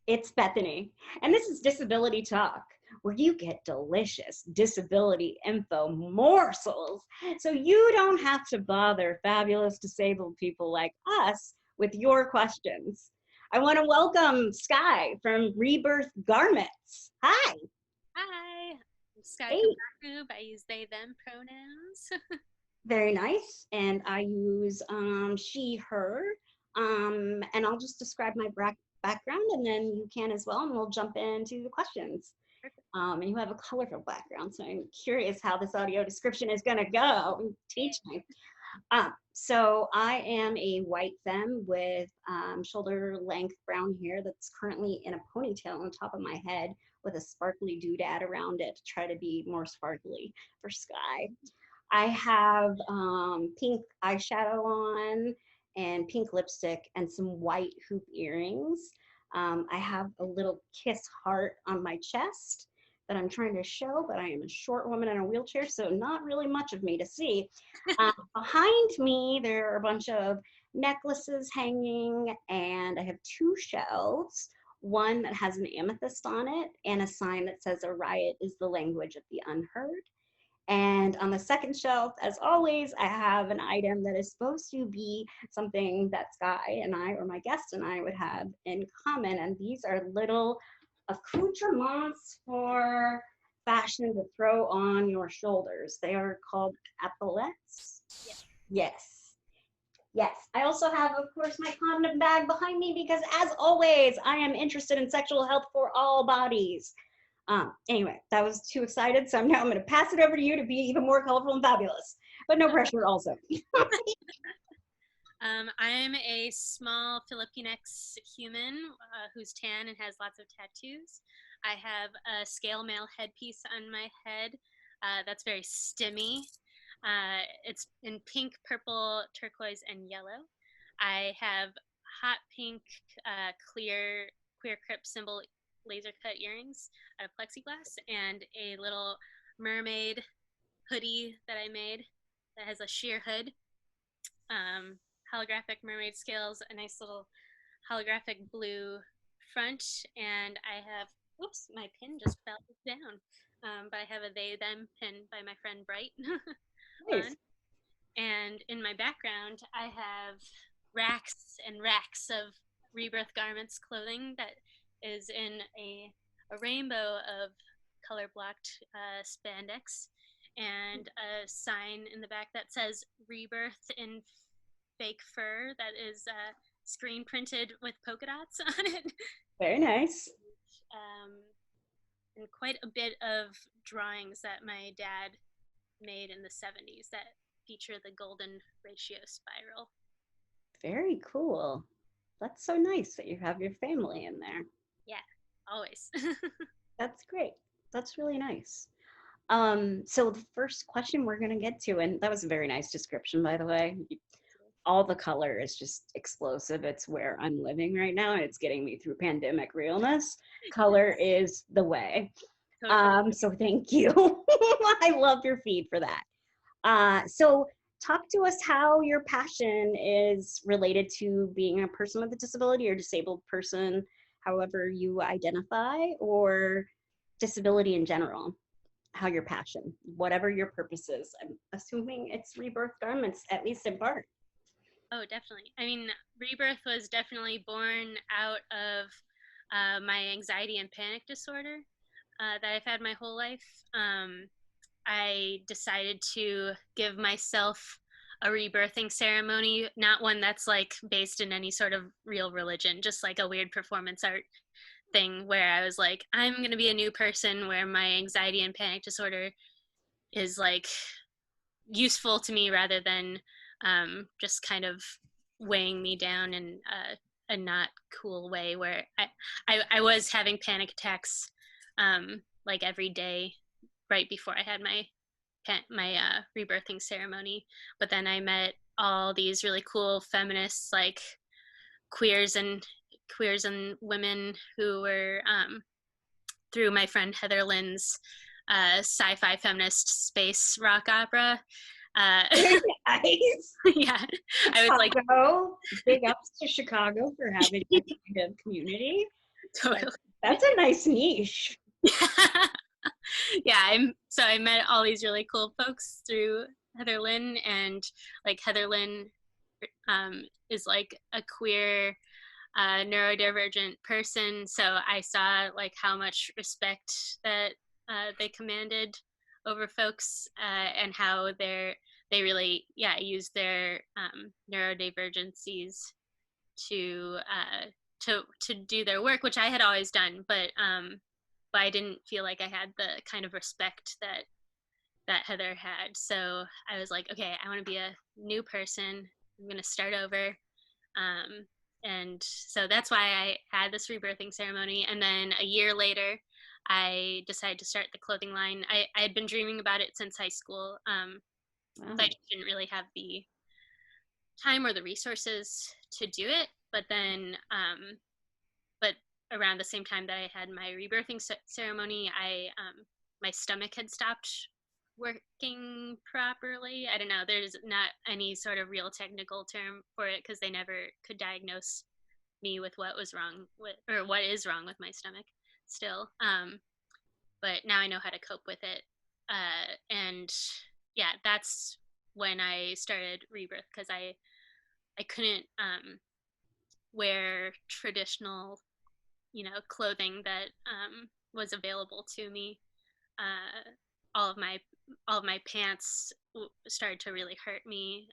It's Bethany, and this is Disability Talk, where you get delicious disability info morsels so you don't have to bother fabulous disabled people like us with your questions. I want to welcome Sky from Rebirth Garments. Hi. Hi, I'm Sky Hey. Kabaku. I use they, them pronouns. Very nice. And I use she, her. And I'll just describe my background and then you can as well, and we'll jump into the questions. And you have a colorful background, so I'm curious how this audio description is going to go. Teach me. So I am a white femme with shoulder length brown hair that's currently in a ponytail on top of my head with a sparkly doodad around it to try to be more sparkly for Sky. I have pink eyeshadow on and pink lipstick and some white hoop earrings. I have a little kiss heart on my chest that I'm trying to show, but I am a short woman in a wheelchair, so not really much of me to see. Behind me, there are a bunch of necklaces hanging, and I have two shelves, one that has an amethyst on it and a sign that says "A riot is the language of the unheard." And on the second shelf, as always, I have an item that is supposed to be something that Sky and I, or my guest and I, would have in common. And these are little accoutrements for fashion to throw on your shoulders. They are called epaulettes. Yes. Yes. I also have, of course, my condom bag behind me because, as always, I am interested in sexual health for all bodies. Anyway, that was too excited, so now I'm going to pass it over to you to be even more colorful and fabulous, but no pressure also. I'm a small Filipinx human who's tan and has lots of tattoos. I have a scale mail headpiece on my head that's very stimmy. It's in pink, purple, turquoise, and yellow. I have hot pink, clear queer crypt symbol laser cut earrings out of plexiglass and a little mermaid hoodie that I made that has a sheer hood, holographic mermaid scales, a nice little holographic blue front, and I have, oops, my pin just fell down, but I have a they them pin by my friend Bright Nice. on. And in my background I have racks and racks of Rebirth Garments clothing that is in a rainbow of color blocked spandex and a sign in the back that says Rebirth in fake fur that is screen printed with polka dots on it. Very nice. And quite a bit of drawings that my dad made in the 70s that feature the golden ratio spiral. Very cool. That's so nice that you have your family in there. Yeah, always. That's great. That's really nice. So the first question we're going to get to, and that was a very nice description, by the way. All the color is just explosive. It's where I'm living right now, and it's getting me through pandemic realness. Color is the way. So thank you. I love your feed for that. So talk to us how your passion is related to being a person with a disability or disabled person, however you identify, or disability in general. How your passion, whatever your purpose is. I'm assuming it's Rebirth Garments, at least in part. Oh, definitely. I mean, Rebirth was definitely born out of my anxiety and panic disorder that I've had my whole life. I decided to give myself a rebirthing ceremony, not one that's like based in any sort of real religion, just like a weird performance art thing where I was like, I'm going to be a new person where my anxiety and panic disorder is like useful to me rather than just kind of weighing me down in a not cool way where I was having panic attacks like every day right before I had my rebirthing ceremony. But then I met all these really cool feminists like queers and women who were through my friend Heather Lynn's sci-fi feminist space rock opera. Nice. Yeah, I was like, big ups to Chicago for having that kind of community. Totally. That's a nice niche. Yeah, I met all these really cool folks through Heather Lynn, and like Heather Lynn is like a queer neurodivergent person, so I saw like how much respect that they commanded over folks, and how they really use their neurodivergencies to to do their work, which I had always done, but I didn't feel like I had the kind of respect that Heather had. So I was like, okay, I want to be a new person. I'm gonna start over. And so that's why I had this rebirthing ceremony. And then a year later, I decided to start the clothing line. I had been dreaming about it since high school. Wow. But I just didn't really have the time or the resources to do it. But then, but around the same time that I had my rebirthing ceremony, my stomach had stopped working properly. I don't know. There's not any sort of real technical term for it because they never could diagnose me with what was wrong with, or what is wrong with my stomach still. But now I know how to cope with it. And yeah, that's when I started Rebirth, because I couldn't wear traditional, clothing that was available to me. Uh, all of my pants started to really hurt me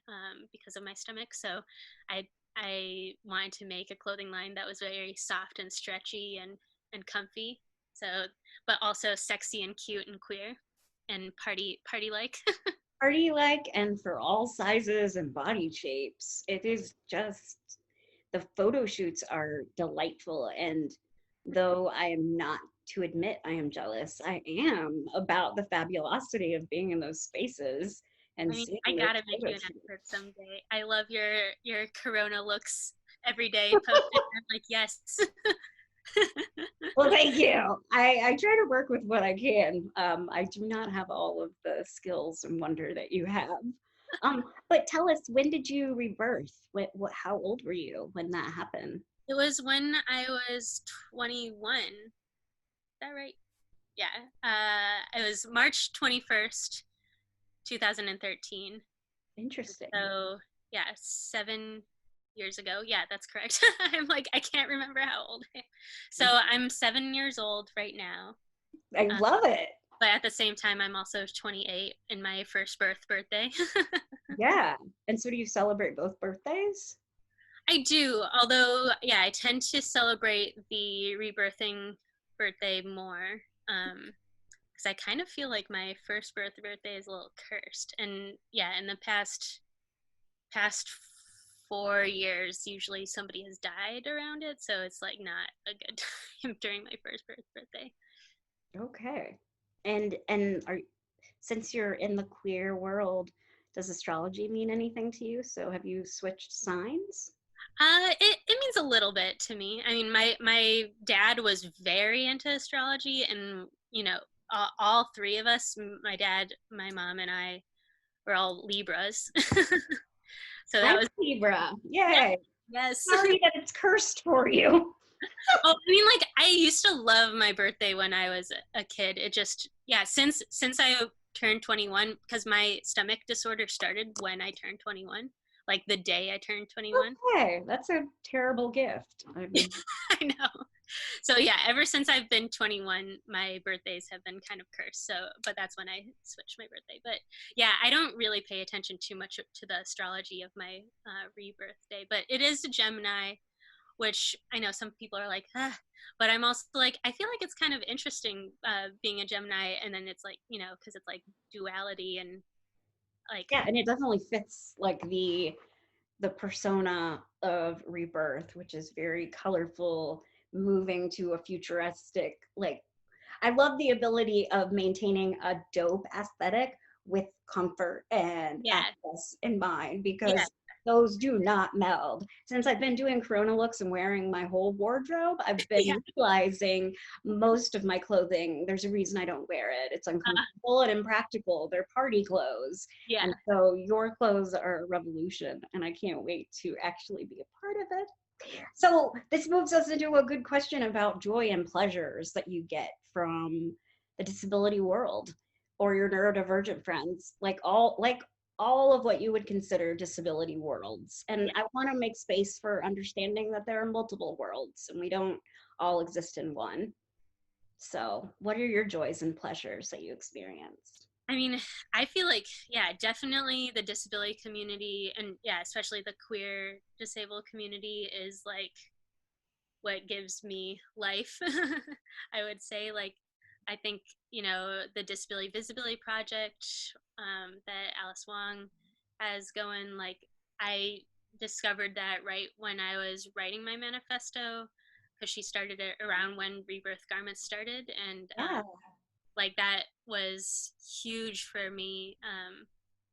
because of my stomach. So I wanted to make a clothing line that was very soft and stretchy and comfy. So, but also sexy and cute and queer and party like. Party like, and for all sizes and body shapes. It is just, the photo shoots are delightful. And though I am not to admit I am jealous, I am about the fabulosity of being in those spaces and I mean, seeing I those gotta make photo you an shoots. expert someday. I love your Corona looks every day posted. I'm like, yes. Well, thank you. I try to work with what I can. I do not have all of the skills and wonder that you have. But tell us, when did you rebirth? How old were you when that happened? It was when I was 21. Is that right? Yeah. It was March 21st, 2013. Interesting. So, yeah, 7 years ago. Yeah, that's correct. I'm like, I can't remember how old I am. So I'm 7 years old right now. I Uh, love it. but at the same time, I'm also 28 in my first birthday. Yeah. And so do you celebrate both birthdays? I do, although, yeah, I tend to celebrate the rebirthing birthday more. Because I kind of feel like my first birthday is a little cursed. And yeah, in the past 4 years, usually somebody has died around it, so it's like not a good time during my first birthday. Okay. And are, since you're in the queer world, does astrology mean anything to you? So have you switched signs? It means a little bit to me. I mean, my dad was very into astrology, and all three of us, my dad, my mom, and I, were all Libras. So that I'm was, Libra. yeah, Yay. yes. Sorry that it's cursed for you. Oh, I mean, like, I used to love my birthday when I was a kid. It just, yeah, since I turned 21, because my stomach disorder started when I turned 21, like the day I turned 21. Okay, that's a terrible gift. I know. So yeah, ever since I've been 21, my birthdays have been kind of cursed. So, but that's when I switched my birthday. But yeah, I don't really pay attention too much to the astrology of my rebirth day. But it is a Gemini, which I know some people are like, ah, but I'm also like, I feel like it's kind of interesting being a Gemini, and then it's like, because it's like duality and like, Yeah, and it definitely fits like the persona of Rebirth, which is very colorful, moving to a futuristic, like, I love the ability of maintaining a dope aesthetic with comfort and yeah, access in mind, yeah, because those do not meld. Since I've been doing Corona looks and wearing my whole wardrobe, I've yeah, been realizing most of my clothing, there's a reason I don't wear it. It's uncomfortable and impractical. They're party clothes. yeah. And so your clothes are a revolution, and I can't wait to actually be a part of it. So this moves us into a good question about joy and pleasures that you get from the disability world or your neurodivergent friends, like all of what you would consider disability worlds. And Yeah. I want to make space for understanding that there are multiple worlds and we don't all exist in one. So, what are your joys and pleasures that you experienced? I mean, I feel like, yeah, definitely the disability community and, yeah, especially the queer disabled community is like what gives me life. I would say, like, I think, the Disability Visibility Project that Alice Wong has going, like, I discovered that right when I was writing my manifesto, because she started it around when Rebirth Garments started. And Yeah, like that was huge for me,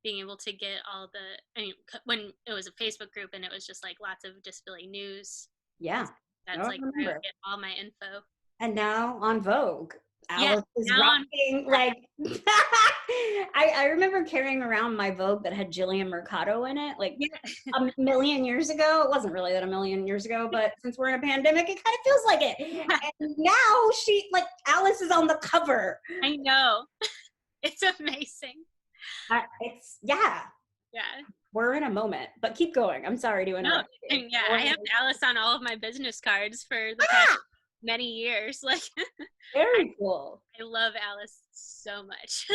being able to get all the, I mean, when it was a Facebook group and it was just like lots of disability news, yeah. No, that's I like where I remember. would get all my info. And now on Vogue, Yeah, Alice is now on, rocking like I remember carrying around my Vogue that had Jillian Mercado in it, like yeah. a million years ago. It wasn't really that a million years ago, but since we're in a pandemic, it kind of feels like it. And now she like Alice is on the cover. I know. It's amazing. It's yeah, Yeah. we're in a moment, but keep going. I'm sorry to No, interrupt you. and yeah, I have Alice on all of my business cards for the past Ah, many years. Like, I, very cool. I love Alice so much.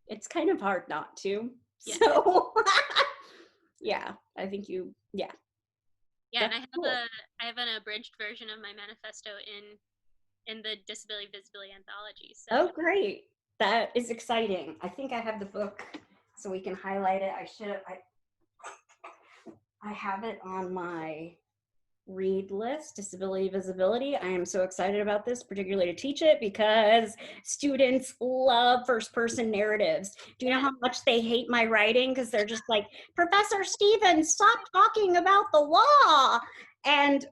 It's kind of hard not to. Yeah. So yeah, I think yeah, Yeah, and that's cool. I have an abridged version of my manifesto in the Disability Visibility anthology. So Oh, great. That is exciting. I think I have the book so we can highlight it. I have it on my read list, Disability Visibility. I am so excited about this, particularly to teach it because students love first person narratives. Do you know yeah, how much they hate my writing? Because they're just like, Professor Stevens, stop talking about the law. And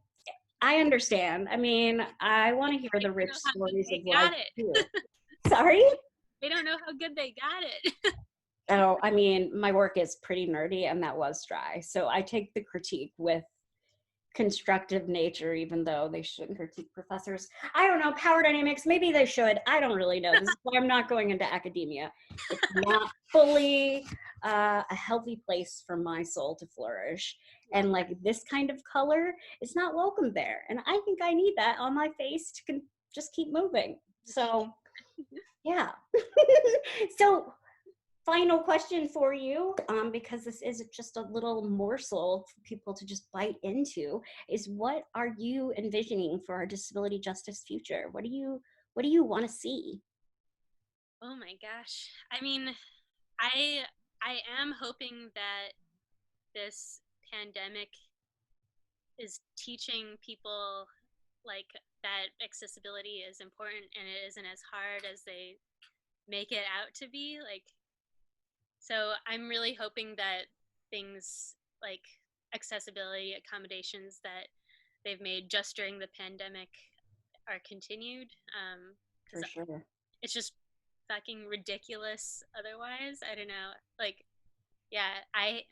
I understand. I mean, I want to hear they the don't rich know how good stories of they life got it. too. Sorry? They don't know how good they got it. Oh, I mean, my work is pretty nerdy and that was dry. So I take the critique with constructive nature, even though they shouldn't critique professors. I don't know, power dynamics, maybe they should. I don't really know. This is why I'm not going into academia. It's not fully a healthy place for my soul to flourish. Yeah. And like this kind of color is not welcome there. And I think I need that on my face to just keep moving. So, yeah. So, final question for you, because this is just a little morsel for people to just bite into, is what are you envisioning for our disability justice future? What do you want to see? Oh my gosh. I mean, I I am hoping that this pandemic is teaching people like that accessibility is important and it isn't as hard as they make it out to be. Like, so I'm really hoping that things like accessibility accommodations that they've made just during the pandemic are continued, For because sure. it's just fucking ridiculous otherwise. I don't know. Like, yeah, I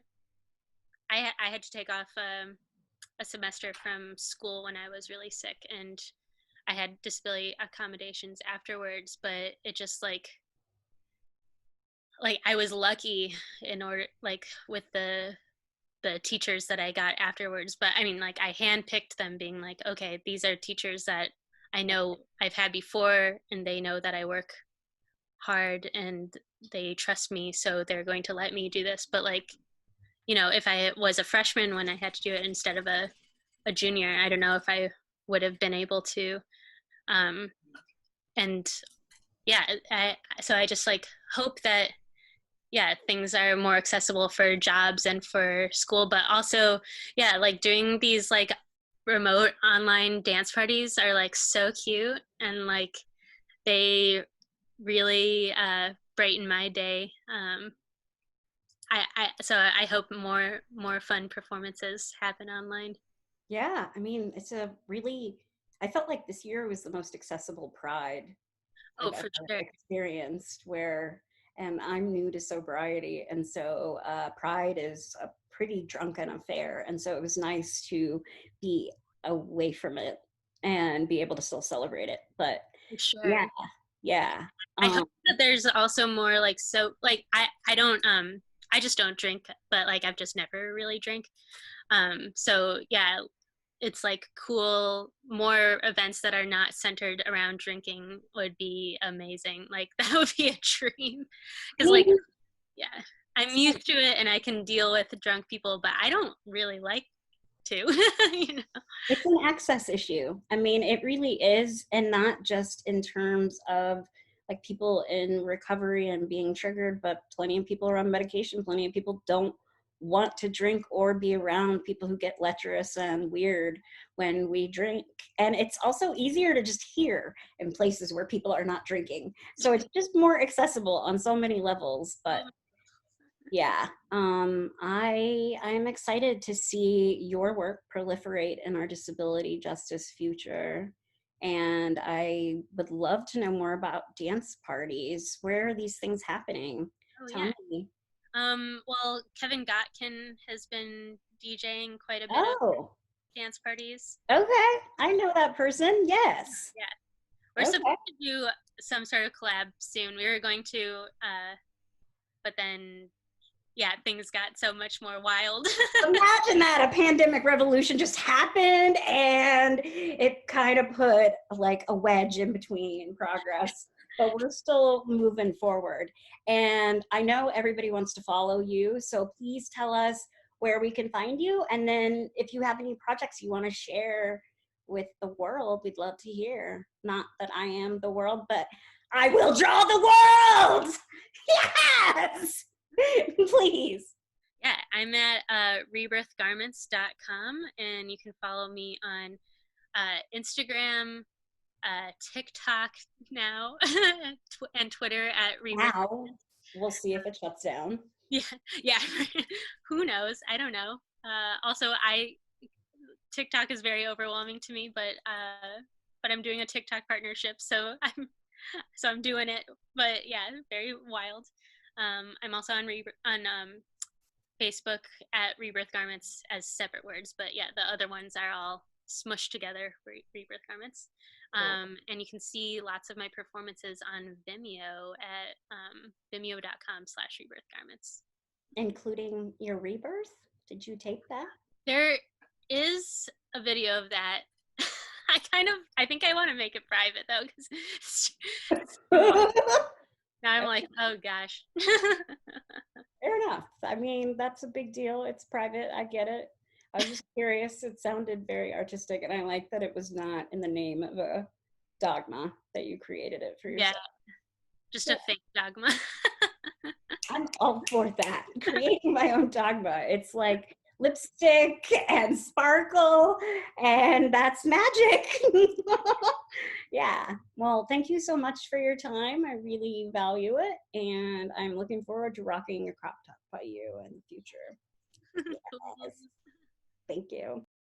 had to take off a semester from school when I was really sick, and I had disability accommodations afterwards. But it just like I was lucky in order like with the teachers that I got afterwards. But I mean, like I handpicked them, being like, okay, these are teachers that I know I've had before, and they know that I work hard and they trust me, so they're going to let me do this. But like, if I was a freshman when I had to do it instead of a junior, I don't know if I would have been able to. Um, and yeah, so I just like hope that, yeah, things are more accessible for jobs and for school, but also, yeah, like doing these like remote online dance parties are like so cute, and like they really brighten my day. So I hope more fun performances happen online. Yeah, I mean, I felt like this year was the most accessible Pride Oh, I've for ever sure. experienced, and I'm new to sobriety. And so Pride is a pretty drunken affair. And so it was nice to be away from it and be able to still celebrate it. But For yeah, sure. yeah. I Um, hope that there's also more like, so like I don't I just don't drink, but like I've just never really drank. So yeah, it's like cool, more events that are not centered around drinking would be amazing. Like that would be a dream. I Cuz like mean, yeah, I'm used to it and I can deal with drunk people, but I don't really like to, you know. it's an access issue. I mean, it really is. And not just in terms of like people in recovery and being triggered, but plenty of people are on medication. Plenty of people don't want to drink or be around people who get lecherous and weird when we drink. And it's also easier to just hear in places where people are not drinking. So it's just more accessible on so many levels. But yeah, I'm excited to see your work proliferate in our disability justice future. And I would love to know more about dance parties. Where are these things happening? Oh Tell yeah. me. Well, Kevin Gotkin has been DJing quite a bit of Oh, dance parties. okay. I know that person. Yes. Yeah, we're supposed Okay. to do some sort of collab soon. We were going to, but then yeah, things got so much more wild. Imagine that a pandemic revolution just happened and it kind of put like a wedge in between progress, but we're still moving forward. And I know everybody wants to follow you, so please tell us where we can find you. And then if you have any projects you want to share with the world, we'd love to hear. Not that I am the world, but I will draw the world. Yes. Please. Yeah, I'm at rebirthgarments.com, and you can follow me on Instagram, TikTok now, and Twitter at Rebirth. Now, we'll see if it shuts down. Yeah, yeah. Who knows? I don't know. Also, I TikTok is very overwhelming to me, but I'm doing a TikTok partnership, so I'm doing it. But yeah, very wild. I'm also on Facebook at Rebirth Garments as separate words, but yeah, the other ones are all smushed together for Rebirth Garments. Cool. And you can see lots of my performances on Vimeo at vimeo.com/Rebirth Garments. Including your rebirth? Did you tape that? There is a video of that. I think I want to make it private though, because now I'm like, oh gosh. Fair enough. I mean, that's a big deal. It's private. I get it. I was just curious. It sounded very artistic, and I like that it was not in the name of a dogma that you created it for Yeah, yourself. just Yeah, a fake dogma. I'm all for that. Creating my own dogma. It's like lipstick and sparkle, and that's magic. Yeah. Well, thank you so much for your time. I really value it, and I'm looking forward to rocking a crop top by you in the future. Yes. Thank you.